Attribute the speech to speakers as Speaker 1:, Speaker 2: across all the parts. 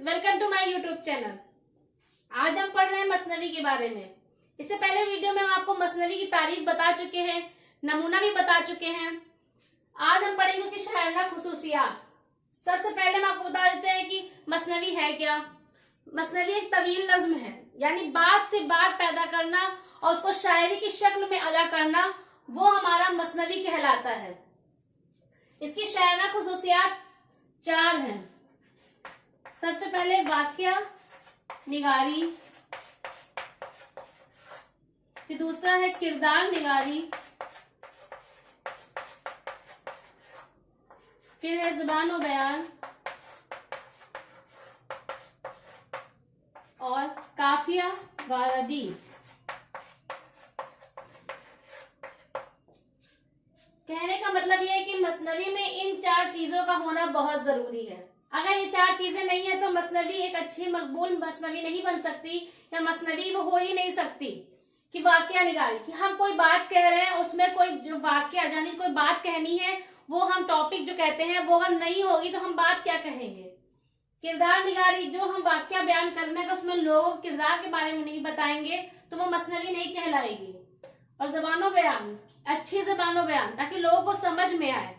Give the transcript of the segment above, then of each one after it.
Speaker 1: Welcome to my YouTube channel. आज हम पढ़ रहे हैं मसनवी के बारे में। इससे पहले वीडियो में हम आपको मसनवी की तारीफ बता चुके हैं, नमूना भी बता चुके हैं। आज हम पढ़ेंगे उसकी शायराना खुसूसियात। सबसे पहले हम आपको बता देते हैं कि मसनवी है क्या। मसनवी एक तवील नज्म है, यानी बात से बात पैदा करना और उसको शायरी की शक्ल में अदा करना, वो हमारा मसनवी कहलाता है। इसकी शायराना खुसूसियात 4 हैं। सबसे पहले वाक्या निगारी, फिर दूसरा है किरदार निगारी, फिर है ज़बान व बयान और काफिया व रदीफ। कहने का मतलब यह है कि मसनवी में इन 4 चीजों का होना बहुत जरूरी है। अगर ये 4 चीजें नहीं है तो मसनवी एक अच्छी मकबूल मसनवी नहीं बन सकती, या मसनवी वो हो ही नहीं सकती। कि वाक्या निगारी, कि हम कोई बात कह रहे हैं, उसमें कोई जो वाक्या यानी कोई बात कहनी है, वो हम टॉपिक जो कहते हैं वो अगर नहीं होगी तो हम बात क्या कहेंगे। किरदार निगारी, जो हम वाक्या बयान करने का उसमें लोगों किरदार के बारे में नहीं बताएंगे तो वो मसनवी नहीं कहलाएगी। और ज़बानो बयान, अच्छी ज़बानो बयान, ताकि लोगों को समझ में आए।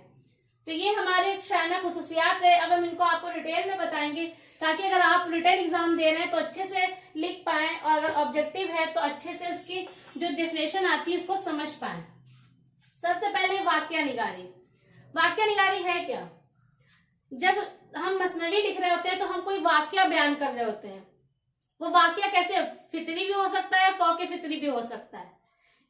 Speaker 1: तो ये हमारे शायराना खुसूसियात है। अब हम इनको आपको डिटेल में बताएंगे, ताकि अगर आप रिटन एग्जाम दे रहे हैं तो अच्छे से लिख पाए, और अगर ऑब्जेक्टिव है तो अच्छे से उसकी जो डेफिनेशन आती है उसको समझ पाए। सबसे पहले वाक्या निगारी। वाक्या निगारी है क्या? जब हम मसनवी लिख रहे होते हैं तो हम कोई वाक्या बयान कर रहे होते हैं। वो वाक्या कैसे, फितरी भी हो सकता है, फौके फितरी भी हो सकता है।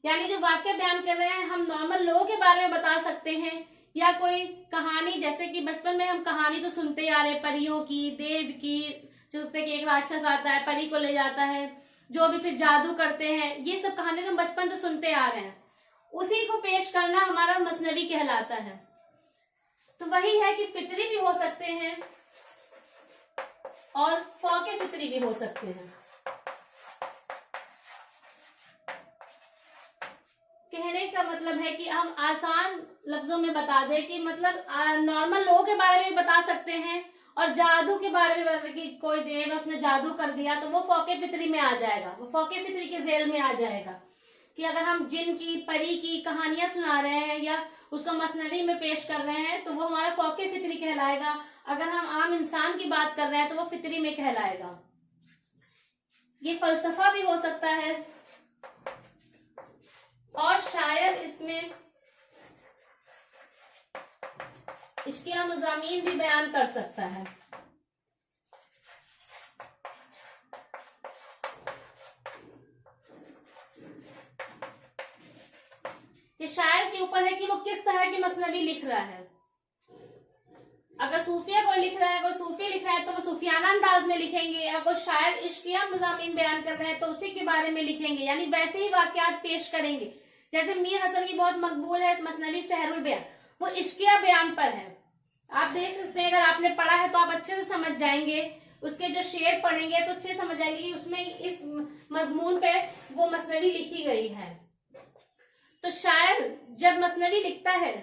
Speaker 1: यानी जो वाक्य बयान कर रहे हैं हम नॉर्मल लोगों के बारे में बता सकते हैं, या कोई कहानी, जैसे कि बचपन में हम कहानी तो सुनते आ रहे, परियों की, देव की, जो कि एक राक्षस आता है परी को ले जाता है, जो भी फिर जादू करते हैं, ये सब कहानी तो हम बचपन से सुनते आ रहे हैं। उसी को पेश करना हमारा मसनवी कहलाता है। तो वही है कि फितरी भी हो सकते हैं और फौके फितरी भी हो सकते हैं। कहने का मतलब है कि हम आसान लफ्जों में बता दें कि मतलब नॉर्मल लोगों के बारे में बता सकते हैं, और जादू के बारे में बता सकते कि कोई देव है उसने जादू कर दिया, तो वो फौके फितरी में आ जाएगा, वो फौके फितरी के जेल में आ जाएगा। कि अगर हम जिन की, परी की कहानियां सुना रहे हैं या उसको मसनवी में पेश कर रहे हैं तो वो हमारा फौके फितरी कहलाएगा। अगर हम आम इंसान की बात कर रहे हैं तो वो फितरी में कहलाएगा। ये फलसफा भी हो सकता है, और शायर इसमें इश्किया मज़ामीन भी बयान कर सकता है। ये शायर के ऊपर है कि वो किस तरह की मसनवी लिख रहा है। अगर सूफिया कोई लिख रहा है, कोई सूफी लिख रहा है तो वो सूफियाना अंदाज में लिखेंगे। अगर शायर इश्किया मज़ामीन बयान कर रहे हैं तो उसी के बारे में लिखेंगे, यानी वैसे ही वाकयात पेश करेंगे। जैसे मीर हसन की बहुत मकबूल है मसनवी सहरुल बयान, वो इश्किया बयान पर है। आप देख सकते हैं, अगर आपने पढ़ा है तो आप अच्छे से समझ जाएंगे। उसके जो शेर पढ़ेंगे तो अच्छे समझ जाएंगे कि उसमें इस मजमून पे वो मसनवी लिखी गई है। तो शायर जब मसनवी लिखता है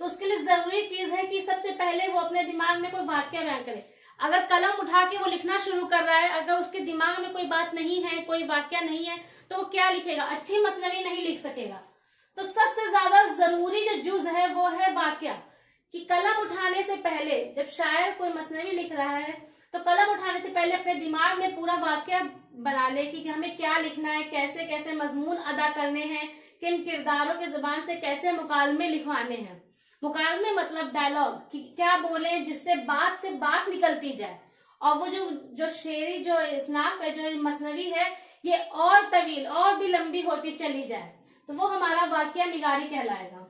Speaker 1: तो उसके लिए जरूरी चीज है कि सबसे पहले वो अपने दिमाग में कोई वाक्य बयान करे। अगर कलम उठा के वो लिखना शुरू कर रहा है, अगर उसके दिमाग में कोई बात नहीं है, कोई वाक्य नहीं है, तो वो क्या लिखेगा? अच्छी मसनवी नहीं लिख सकेगा। तो सबसे ज्यादा जरूरी जो जुज है वो है वाक्या। कि कलम उठाने से पहले, जब शायर कोई मसनवी लिख रहा है तो कलम उठाने से पहले अपने दिमाग में पूरा वाक्य बना ले कि हमें क्या लिखना है, कैसे कैसे मजमून अदा करने हैं, किन किरदारों के जुबान से कैसे मुकालमे लिखवाने हैं। मुकालमे मतलब डायलॉग, कि क्या बोले जिससे बात निकलती जाए, और वो जो शेरी जो इसनाफ है, जो मसनवी है, ये और तवील और भी लंबी होती चली जाए, तो वो हमारा वाक्या निगारी कहलाएगा।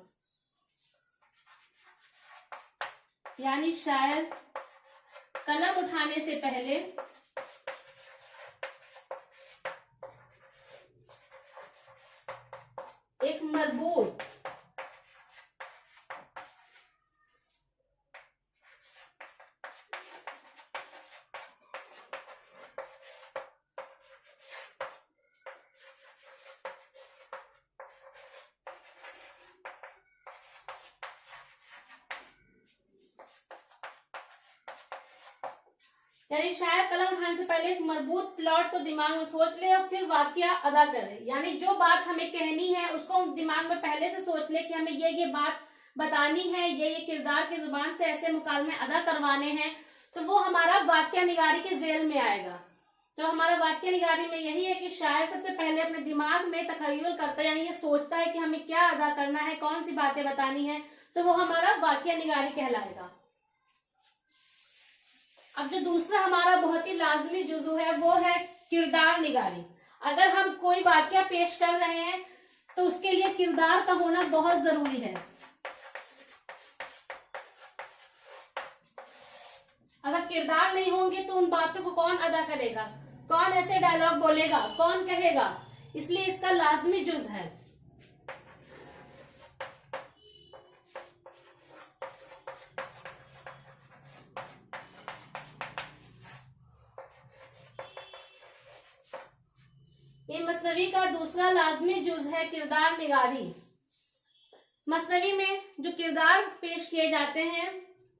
Speaker 1: यानी शायर कलम उठाने से पहले एक मरबूत यानी शायर कलम उठाने से पहले एक मजबूत प्लॉट को दिमाग में सोच ले और फिर वाक्य अदा करे। यानी जो बात हमें कहनी है उसको दिमाग में पहले से सोच ले कि हमें ये बात बतानी है, ये किरदार की जुबान से ऐसे मुकालमे अदा करवाने हैं, तो वो हमारा वाक्य निगारी के जेल में आएगा। तो हमारा वाक्य निगारी में यही है कि शायर सबसे पहले अपने दिमाग में तखय्युल करता है, यानी ये सोचता है कि हमें क्या अदा करना है, कौन सी बातें बतानी है, तो वो हमारा वाक्य निगारी कहलाएगा। अब जो दूसरा हमारा बहुत ही लाजमी जुज़ू है वो है किरदार निगारी। अगर हम कोई वाक्य पेश कर रहे हैं तो उसके लिए किरदार का होना बहुत जरूरी है। अगर किरदार नहीं होंगे तो उन बातों को कौन अदा करेगा, कौन ऐसे डायलॉग बोलेगा, कौन कहेगा, इसलिए इसका लाजमी जुज़ है। ये मसनवी का दूसरा लाजमी जुज़ है किरदार निगारी। मसनवी में जो किरदार पेश किए जाते हैं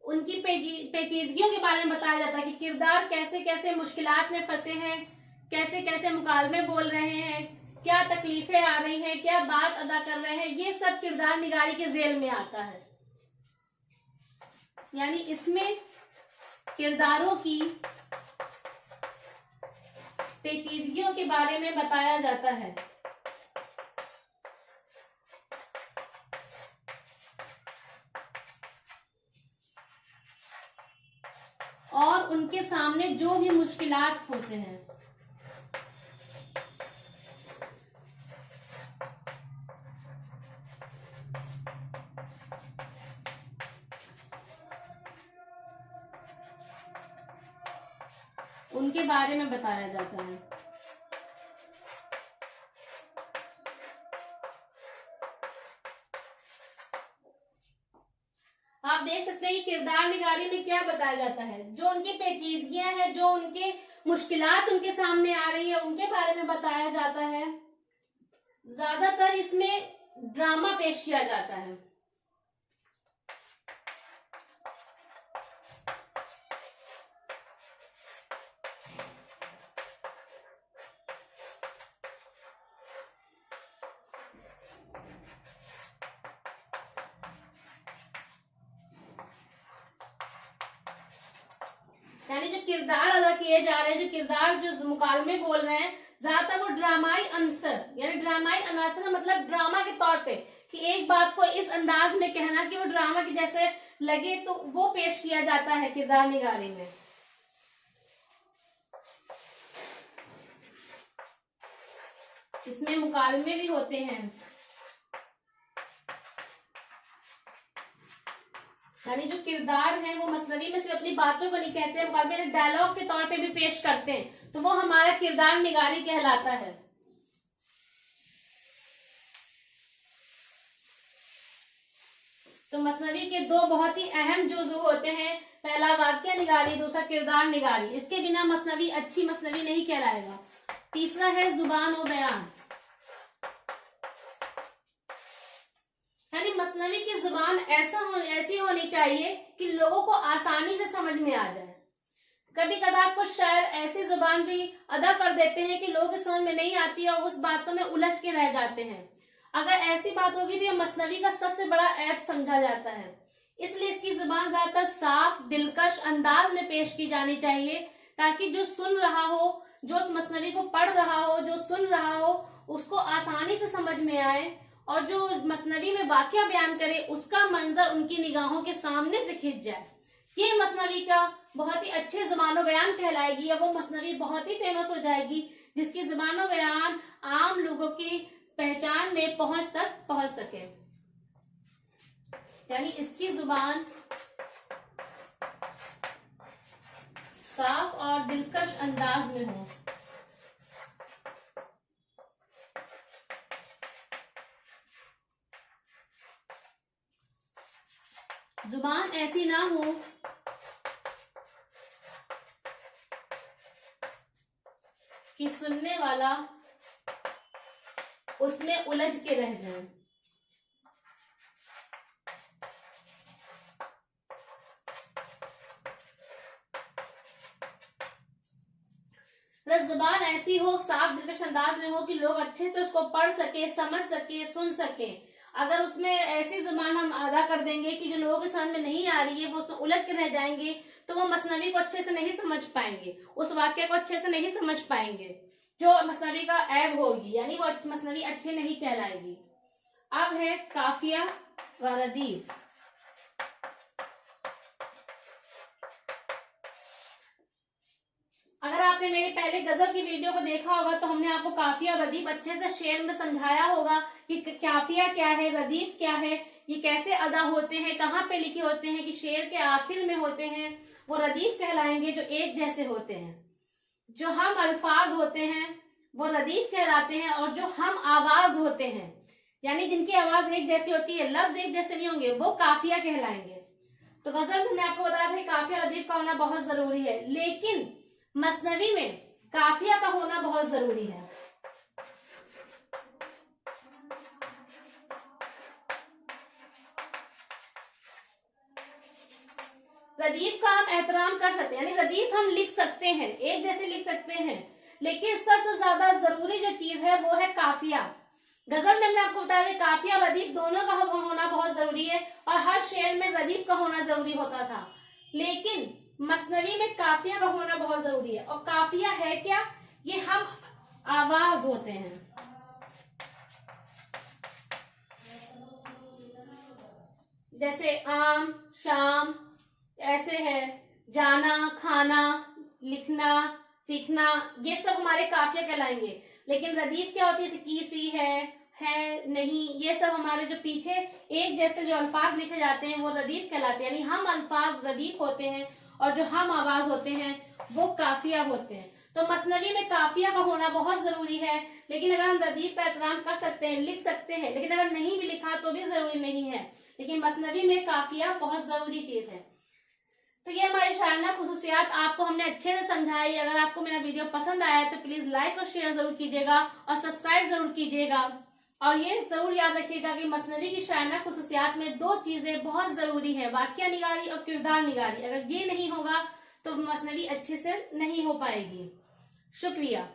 Speaker 1: उनकी पेचीदगियों के बारे में बताया जाता है कि किरदार कैसे कैसे मुश्किलात में फंसे हैं, कैसे कैसे मुकालमे बोल रहे हैं, क्या तकलीफें आ रही हैं, क्या बात अदा कर रहे हैं, ये सब किरदार निगारी के जेल में आता है। यानी इसमें किरदारों की पेचीदगियों के बारे में बताया जाता है और उनके सामने जो भी मुश्किलात होते हैं उनके बारे में बताया जाता है। आप देख सकते हैं कि किरदार निगारी में क्या बताया जाता है, जो उनकी पेचीदगियां हैं, जो उनके मुश्किलात उनके सामने आ रही है उनके बारे में बताया जाता है। ज्यादातर इसमें ड्रामा पेश किया जाता है। यानी जो किरदार अदा किए जा रहे हैं, जो किरदार जो मुकालमे बोल रहे हैं, ज्यादातर वो ड्रामाई अंसर, यानी ड्रामाई अनासर का मतलब ड्रामा के तौर पे कि एक बात को इस अंदाज में कहना कि वो ड्रामा के जैसे लगे, तो वो पेश किया जाता है किरदार निगारी में। इसमें मुकालमे भी होते हैं, यानी जो किरदार हैं वो मसनवी में सिर्फ अपनी बातों को नहीं कहते हैं, मुकालमे डायलॉग के तौर पे भी पेश करते हैं, तो वो हमारा किरदार निगारी कहलाता है। तो मसनवी के दो बहुत ही अहम जुज़ू होते हैं, पहला वाक्य निगारी, दूसरा किरदार निगारी। इसके बिना मसनवी अच्छी मसनवी नहीं कहलाएगा। तीसरा है जुबान और बयान, यानी मसनवी की जुबान ऐसी होनी चाहिए कि लोगों को आसानी से समझ में आ जाए। कभी कदार कुछ शायर ऐसी जुबान भी अदा कर देते हैं कि लोगों की समझ में नहीं आती है और उस बातों में उलझ के रह जाते हैं। अगर ऐसी बात होगी तो ये मसनवी का सबसे बड़ा ऐब समझा जाता है। इसलिए इसकी जुबान ज्यादातर साफ दिलकश अंदाज में पेश की जानी चाहिए, ताकि जो सुन रहा हो, जो उस मसनवी को पढ़ रहा हो, जो सुन रहा हो, उसको आसानी से समझ में आए और जो मसनवी में वाकया बयान करे उसका मंजर उनकी निगाहों के सामने से खिंच जाए। ये मसनवी का बहुत ही अच्छे ज़बान बयान कहलाएगी, और वो मसनवी बहुत ही फेमस हो जाएगी जिसकी ज़बान बयान आम लोगों की पहचान में पहुंच सके। यानी इसकी जुबान साफ और दिलकश अंदाज में हो। जुबान ऐसी ना हो कि सुनने वाला उसमें उलझ के रह जाए। प्लस जुबान ऐसी हो, साफ दिलकश अंदाज में हो कि लोग अच्छे से उसको पढ़ सके, समझ सके, सुन सके। अगर उसमें ऐसी जुबान हम अदा कर देंगे कि जो लोगों के समझ में नहीं आ रही है वो उसमें उलझ के रह जाएंगे, तो वो मसनवी को अच्छे से नहीं समझ पाएंगे, उस वाक्य को अच्छे से नहीं समझ पाएंगे, जो मसनवी का ऐब होगी, यानी वो मसनवी अच्छी नहीं कहलाएगी। अब है काफिया व रदीफ। अगर आपने मेरे पहले गजल की वीडियो को देखा होगा तो हमने आपको काफिया और रदीफ अच्छे से शेर में समझाया होगा कि काफिया क्या है, रदीफ क्या है, ये कैसे अदा होते हैं, कहाँ पे लिखे होते हैं, कि शेर के आखिर में होते हैं, वो रदीफ कहलाएंगे जो एक जैसे होते हैं। जो हम अल्फाज होते हैं वो रदीफ कहलाते हैं, और जो हम आवाज होते हैं यानी जिनकी आवाज एक जैसी होती है, लफ्ज एक जैसे नहीं होंगे, वो काफिया कहलाएंगे। तो गजल में हमने आपको बताया था कि काफिया रदीफ का होना बहुत जरूरी है, लेकिन मसनवी में काफिया का होना बहुत जरूरी है। रदीफ का हम एहतराम कर सकते हैं, यानी रदीफ हम लिख सकते हैं, एक जैसे लिख सकते हैं, लेकिन सबसे ज्यादा जरूरी जो चीज है वो है काफिया। गजल में हमने आपको बताया कि काफिया और रदीफ दोनों का होना बहुत जरूरी है, और हर शेर में रदीफ का होना जरूरी होता था, लेकिन मसनवी में काफिया का होना बहुत जरूरी है। और काफिया है क्या? ये हम आवाज होते हैं। जैसे आम, शाम, ऐसे है, जाना, खाना, लिखना, सीखना, ये सब हमारे काफिया कहलाएंगे। लेकिन रदीफ क्या होती है? जैसे की, सी है, नहीं, ये सब हमारे जो पीछे एक जैसे जो अल्फाज लिखे जाते हैं वो रदीफ कहलाते हैं, यानी हम अल्फाज रदीफ होते हैं और जो हम आवाज होते हैं वो काफिया होते हैं। तो मसनवी में काफिया का होना बहुत जरूरी है, लेकिन अगर हम रदीफ का एहतराम कर सकते हैं, लिख सकते हैं, लेकिन अगर नहीं भी लिखा तो भी जरूरी नहीं है, लेकिन मसनवी में काफिया बहुत जरूरी चीज है। तो ये हमारी शायराना खुसूसियात आपको हमने अच्छे से समझाई। अगर आपको मेरा वीडियो पसंद आया है तो प्लीज लाइक और शेयर जरूर कीजिएगा और सब्सक्राइब जरूर कीजिएगा। और ये जरूर याद रखिएगा कि मसनवी की शायराना खुसूसियात में दो चीजें बहुत जरूरी है, वाक्य निगारी और किरदार निगारी। अगर ये नहीं होगा तो मसनवी अच्छे से नहीं हो पाएगी। शुक्रिया।